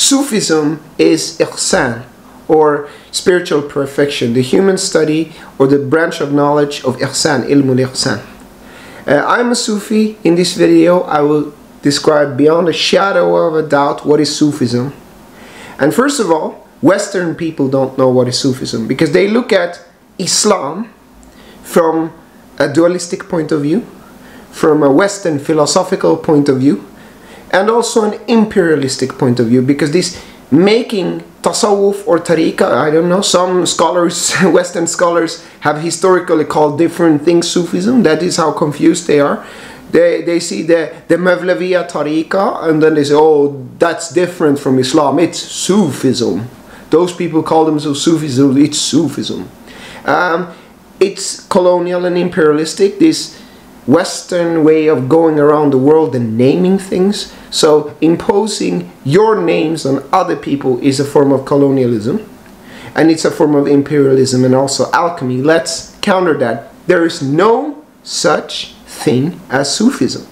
Sufism is Ihsan, or spiritual perfection, the human study or the branch of knowledge of Ihsan, ilmul Ihsan. I'm a Sufi. In this video I will describe beyond a shadow of a doubt what is Sufism. And first of all, Western people don't know what is Sufism because they look at Islam from a dualistic point of view, from a Western philosophical point of view, and also an imperialistic point of view, because this making Tasawwuf or Tariqa, I don't know, some scholars, Western scholars have historically called different things Sufism. That is how confused they are. They see the Mevleviya Tariqa and then they say, oh, that's different from Islam, it's Sufism. Those people call themselves Sufism, it's Sufism. It's colonial and imperialistic, this Western way of going around the world and naming things. So imposing your names on other people is a form of colonialism, and it's a form of imperialism and also alchemy. Let's counter that. There is no such thing as Sufism.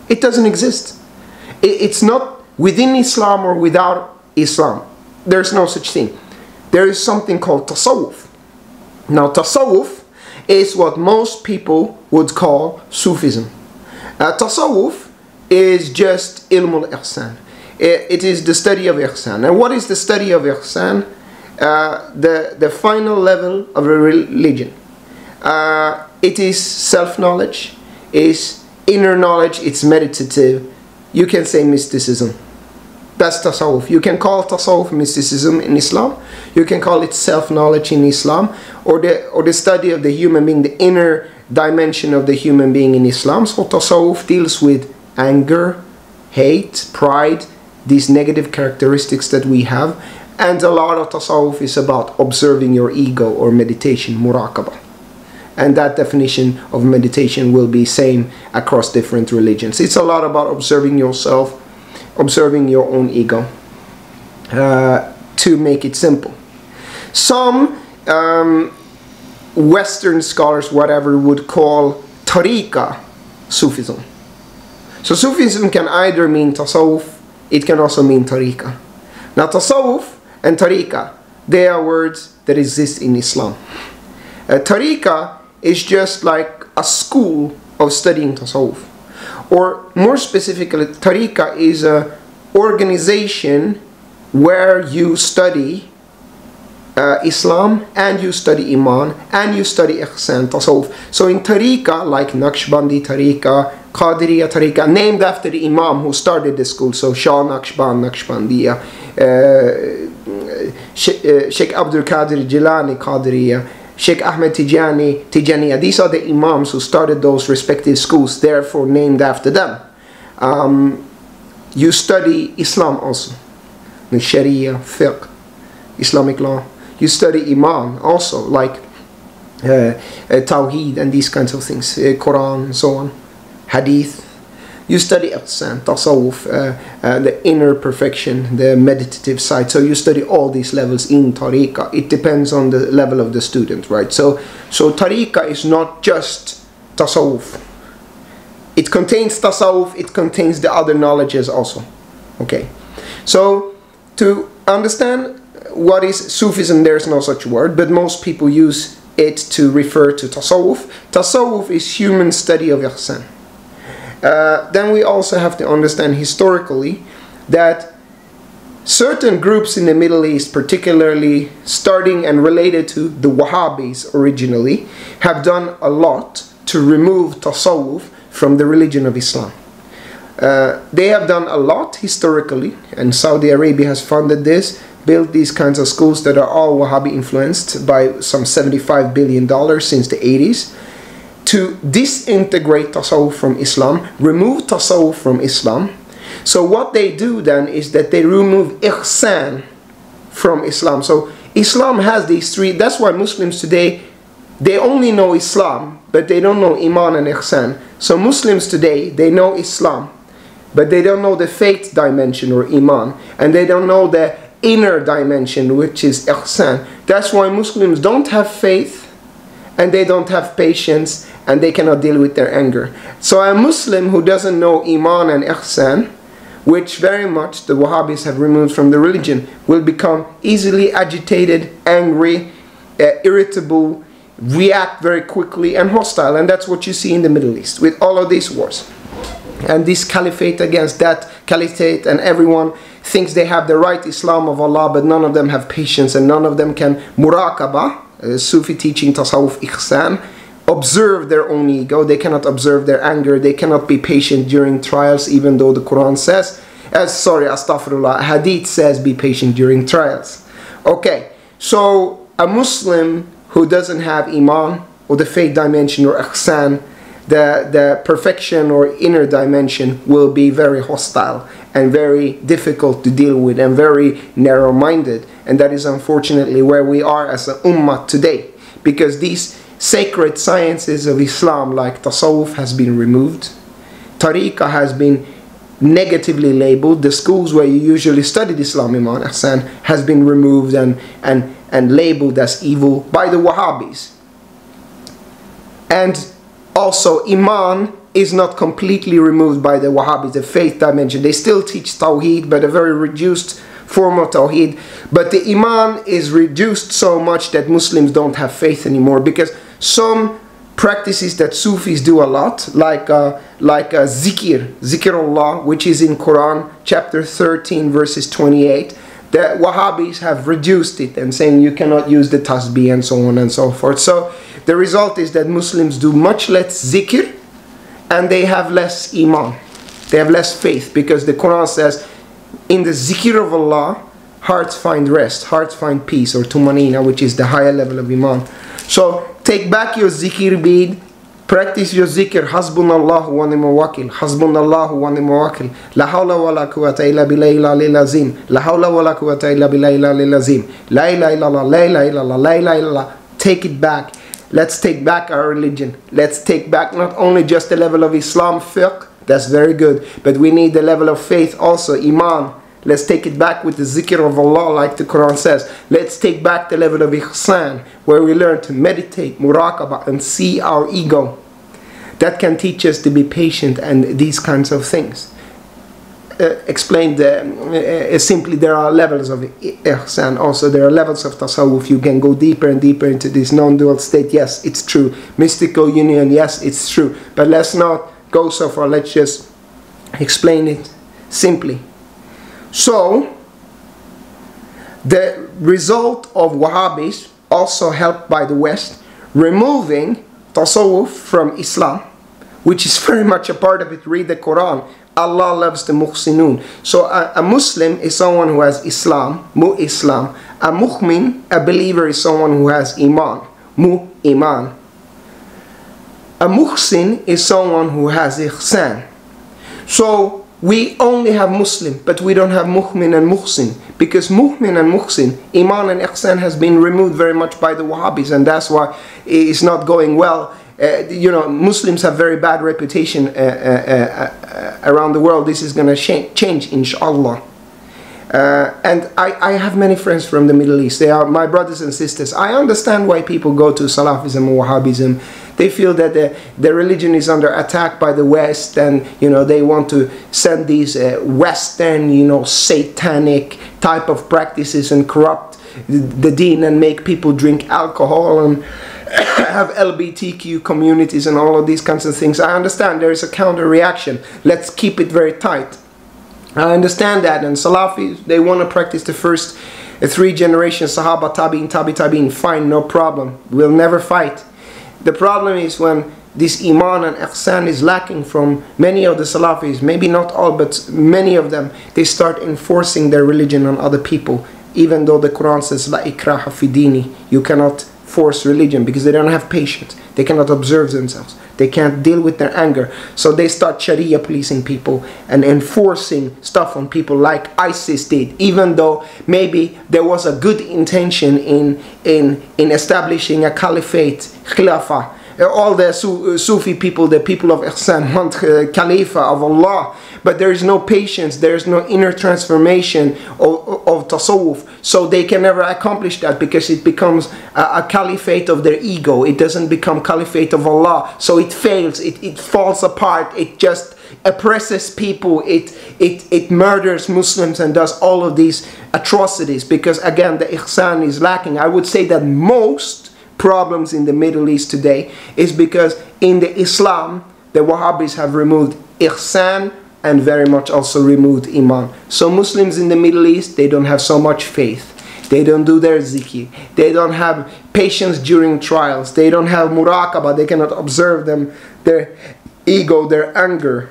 It doesn't exist. It's not within Islam or without Islam. There's no such thing. There is something called Tasawwuf. Now Tasawwuf is what most people would call Sufism. Tasawwuf is just ilmul Ihsan. It is the study of Ihsan. And what is the study of Ihsan? The final level of a religion. It is self-knowledge, is inner knowledge, it's meditative. You can say mysticism. That's Tasawwuf. You can call Tasawwuf mysticism in Islam. You can call it self-knowledge in Islam, or the study of the human being, the inner dimension of the human being in Islam. So Tasawwuf deals with anger, hate, pride, these negative characteristics that we have. And a lot of Tasawwuf is about observing your ego or meditation, muraqabah. And that definition of meditation will be same across different religions. It's a lot about observing yourself, observing your own ego, to make it simple. Some Western scholars, whatever, would call Tariqa Sufism. So Sufism can either mean Tasawwuf, it can also mean Tariqa. Now Tasawwuf and Tariqa, they are words that exist in Islam. Tariqa is just like a school of studying Tasawwuf. Or more specifically, Tariqa is an organization where you study Islam and you study Iman and you study Ihsan, Tasawwuf. So in Tariqa, like Naqshbandi Tariqa, Qadiriya Tariqa, named after the Imam who started the school, so Shah Naqshband, Naqshbandiya, Sheikh Abdul Qadir Jilani Qadiriya, Sheikh Ahmed Tijani, Tijaniya. These are the Imams who started those respective schools, therefore named after them. You study Islam also, the Sharia, Fiqh, Islamic law. You study Iman also, like Tawheed and these kinds of things, Quran and so on, Hadith. You study Ihsan, Tasawwuf, the inner perfection, the meditative side. So you study all these levels in Tariqa. It depends on the level of the student, right? So Tariqa is not just Tasawwuf. It contains Tasawwuf, it contains the other knowledges also. Okay. So to understand what is Sufism, there's no such word, but most people use it to refer to Tasawwuf. Tasawwuf is human study of Ihsan. Then we also have to understand historically that certain groups in the Middle East, particularly starting and related to the Wahhabis originally, have done a lot to remove Tasawwuf from the religion of Islam. They have done a lot historically, and Saudi Arabia has funded this, built these kinds of schools that are all Wahhabi influenced by some $75 billion since the 80s. To disintegrate Tasawwuf from Islam, remove Tasawwuf from Islam. So what they do then is that they remove Ihsan from Islam. So Islam has these three, that's why Muslims today, they only know Islam, but they don't know Iman and Ihsan. So Muslims today, they know Islam, but they don't know the faith dimension or Iman, and they don't know the inner dimension, which is Ihsan. That's why Muslims don't have faith, and they don't have patience, and they cannot deal with their anger. So a Muslim who doesn't know Iman and Ihsan which very much the Wahhabis have removed from the religion, will become easily agitated, angry, irritable, react very quickly, and hostile. And that's what you see in the Middle East with all of these wars. And this caliphate against that caliphate, and everyone thinks they have the right Islam of Allah, but none of them have patience, and none of them can muraqabah, Sufi teaching, Tasawwuf, Ihsan, observe their own ego. They cannot observe their anger. They cannot be patient during trials, even though the Quran says, astaghfirullah, Hadith says be patient during trials. Okay, so a Muslim who doesn't have Iman, or the faith dimension, or Ihsan, the perfection or inner dimension, will be very hostile and very difficult to deal with and very narrow-minded. And that is unfortunately where we are as an ummah today, because these sacred sciences of Islam like Tasawwuf has been removed, Tariqah has been negatively labeled, the schools where you usually studied Islam, Iman, Ihsan, has been removed and labeled as evil by the Wahhabis. And also Iman is not completely removed by the Wahhabis, the faith dimension. They still teach Tawheed, but a very reduced form of Tawheed. But the Iman is reduced so much that Muslims don't have faith anymore, because some practices that Sufis do a lot, like Zikrullah, which is in Quran chapter 13 verses 28, the Wahhabis have reduced it and saying you cannot use the tasbih and so on and so forth. So the result is that Muslims do much less zikr and they have less Iman. They have less faith, because the Quran says in the zikr of Allah, hearts find rest, hearts find peace, or tumanina, which is the higher level of Iman. So take back your zikr bead, practice your zikr, hasbunallahu wa ni'mal wakil, hasbunallahu wa ni'mal wakil, la hawla wa la quwwata illa billahi al-aliyyil azim, la hawla wa la quwwata illa billahi al-aliyyil azim, la ilaha illallah, la ilaha illallah, la ilaha illallah. Take it back. Let's take back our religion. Let's take back not only just the level of Islam, fiqh, that's very good, but we need the level of faith also, Iman. Let's take it back with the zikr of Allah, like the Quran says. Let's take back the level of Ihsan, where we learn to meditate, muraqabah, and see our ego. That can teach us to be patient and these kinds of things. Explained simply, there are levels of Ihsan. Also, there are levels of Tasawwuf. You can go deeper and deeper into this non-dual state. Yes, it's true. Mystical union. Yes, it's true. But let's not go so far. Let's just explain it simply. So, the result of Wahhabis, also helped by the West, removing Tasawwuf from Islam, which is very much a part of it. Read the Quran. Allah loves the muhsinun. So a Muslim is someone who has Islam, Islam. A mu'min, a believer, is someone who has Iman, Iman. A muhsin is someone who has Ihsan. So we only have Muslim, but we don't have mu'min and muhsin, because mu'min and muhsin, Iman and Ihsan, has been removed very much by the Wahhabis, and that's why it's not going well. You know, Muslims have very bad reputation around the world. This is going to change, inshallah. And I have many friends from the Middle East. They are my brothers and sisters. I understand why people go to Salafism or Wahhabism. They feel that the religion is under attack by the West, and you know, they want to send these Western, you know, satanic type of practices and corrupt the deen and make people drink alcohol and have LGBTQ communities and all of these kinds of things. I understand there is a counter reaction. Let's keep it very tight. I understand that, and Salafis, they want to practice the first 3 generations, Sahaba, Tabi'in, Tabi'in, fine, no problem. We'll never fight. The problem is when this Iman and Ihsan is lacking from many of the Salafis, maybe not all, but many of them, they start enforcing their religion on other people, even though the Quran says, La ikraha fi dini, you cannot force religion, because they don't have patience. They cannot observe themselves. They can't deal with their anger. So they start Sharia policing people and enforcing stuff on people like ISIS did, even though maybe there was a good intention in establishing a caliphate, khilafah, all the Sufi people, the people of Ihsan, want Khalifa of Allah, but there is no patience, there is no inner transformation of Tasawwuf, so they can never accomplish that, because it becomes a caliphate of their ego. It doesn't become caliphate of Allah, so it fails, it falls apart, it just oppresses people, it murders Muslims and does all of these atrocities, because again the Ihsan is lacking. I would say that most problems in the Middle East today is because in the Islam the Wahhabis have removed Ihsan and very much also removed Iman. So Muslims in the Middle East, they don't have so much faith, they don't do their zikr, they don't have patience during trials, they don't have muraqabah, they cannot observe them, their ego, their anger.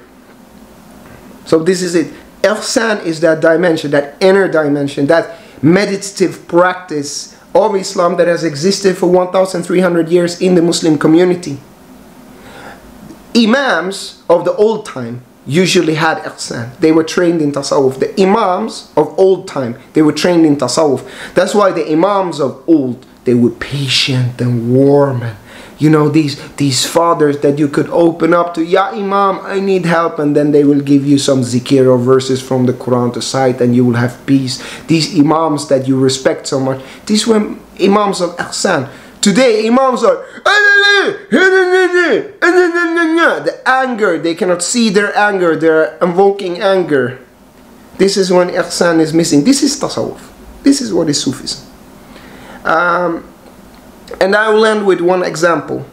So this is it. Ihsan is that dimension, that inner dimension, that meditative practice of Islam that has existed for 1,300 years in the Muslim community. Imams of the old time usually had Ihsan. They were trained in Tasawwuf. The Imams of old time, they were trained in Tasawwuf. That's why the Imams of old, they were patient and warm, and you know, these fathers that you could open up to. Ya Imam, I need help, and then they will give you some zikr or verses from the Quran to cite, and you will have peace. These Imams that you respect so much, these were Imams of Ihsan. Today Imams are the anger, they cannot see their anger, they're invoking anger. This is when Ihsan is missing. This is Tasawwuf. This is what is Sufism. And I will end with one example.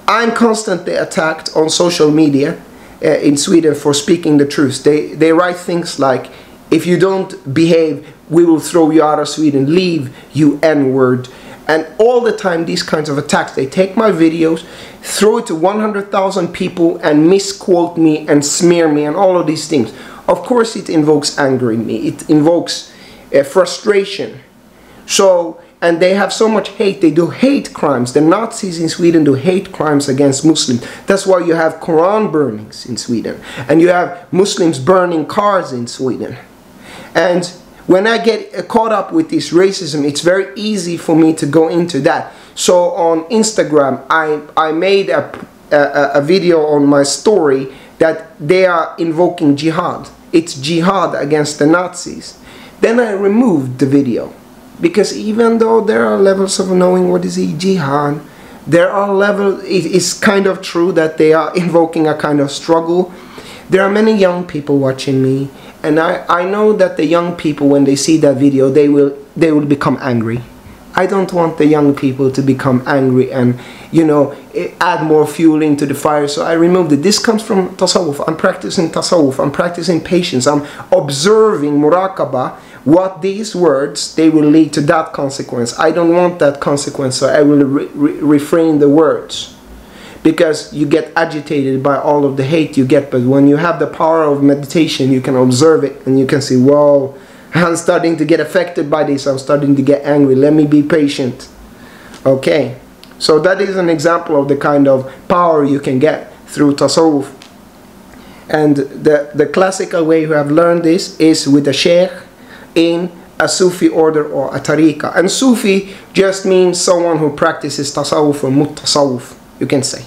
I'm constantly attacked on social media in Sweden for speaking the truth. They write things like, if you don't behave, we will throw you out of Sweden, leave, you N-word. And all the time these kinds of attacks, they take my videos, throw it to 100,000 people and misquote me and smear me and all of these things. Of course it invokes anger in me, it invokes frustration. So, and they have so much hate, they do hate crimes. The Nazis in Sweden do hate crimes against Muslims. That's why you have Quran burnings in Sweden. And you have Muslims burning cars in Sweden. And when I get caught up with this racism, it's very easy for me to go into that. So on Instagram, I made a video on my story that they are invoking jihad. It's jihad against the Nazis. Then I removed the video. Because even though there are levels of knowing what is jihad, there are levels, it is kind of true that they are invoking a kind of struggle. There are many young people watching me, and I know that the young people, when they see that video, they will become angry. I don't want the young people to become angry and, you know, add more fuel into the fire, so I removed it. This comes from Tasawwuf. I'm practicing Tasawwuf. I'm practicing patience. I'm observing muraqabah. What these words, they will lead to that consequence. I don't want that consequence, so I will refrain the words. Because you get agitated by all of the hate you get, but when you have the power of meditation, you can observe it and you can see, whoa, I'm starting to get affected by this, I'm starting to get angry, let me be patient. Okay, so that is an example of the kind of power you can get through Tasawwuf. And the classical way you have learned this is with a sheikh in a Sufi order or a tariqah. And Sufi just means someone who practices Tasawwuf or Muttasawwuf, you can say.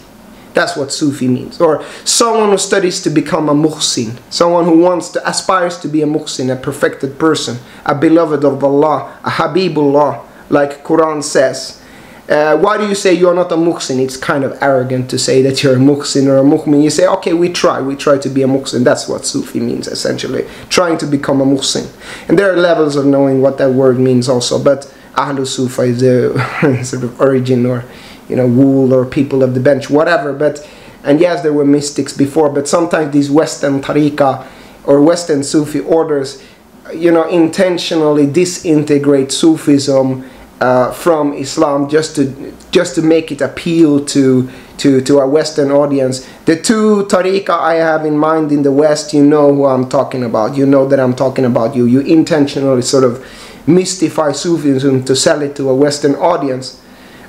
That's what Sufi means. Or someone who studies to become a muhsin. Someone who aspires to be a muhsin, a perfected person, a beloved of Allah, a Habibullah, like Quran says. Why do you say you're not a muhsin? It's kind of arrogant to say that you're a muhsin or a mu'min. You say, okay, we try to be a muhsin. That's what Sufi means, essentially. Trying to become a muhsin. And there are levels of knowing what that word means also. But Ahlu Sufa is the sort of origin, or, you know, wool, or people of the bench, whatever. But, and yes, there were mystics before, but sometimes these Western tariqah or Western Sufi orders, you know, intentionally disintegrate Sufism from Islam just to make it appeal to a Western audience. The two tariqah I have in mind in the West, you know who I'm talking about. You know that I'm talking about you. You intentionally sort of mystify Sufism to sell it to a Western audience.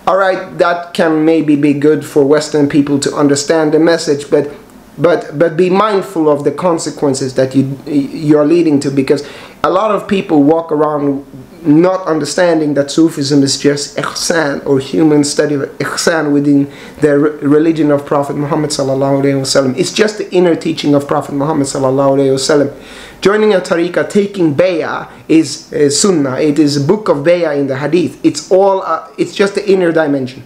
Alright, that can maybe be good for Western people to understand the message, but but be mindful of the consequences that you're leading to, because a lot of people walk around not understanding that Sufism is just ihsan, or human study of ihsan within the religion of Prophet Muhammad sallallahu alaihi wasallam. It's just the inner teaching of Prophet Muhammad sallallahu alaihi wasallam. Joining a tariqah, taking bay'ah is sunnah. It is a book of bay'ah in the hadith. It's all it's just the inner dimension.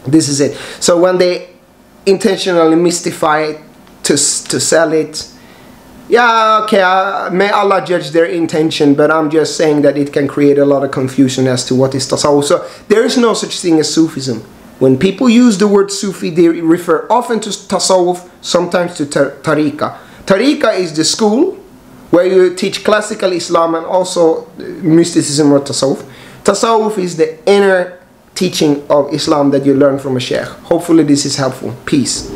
This is it. So when they intentionally mystify it to sell it, yeah, okay, may Allah judge their intention, but I'm just saying that it can create a lot of confusion as to what is tasawwuf. So there is no such thing as Sufism. When people use the word Sufi, they refer often to tasawwuf, sometimes to tariqah. Tariqah is the school where you teach classical Islam and also mysticism or tasawwuf. Tasawwuf is the inner teaching of Islam that you learn from a sheikh. Hopefully this is helpful. Peace.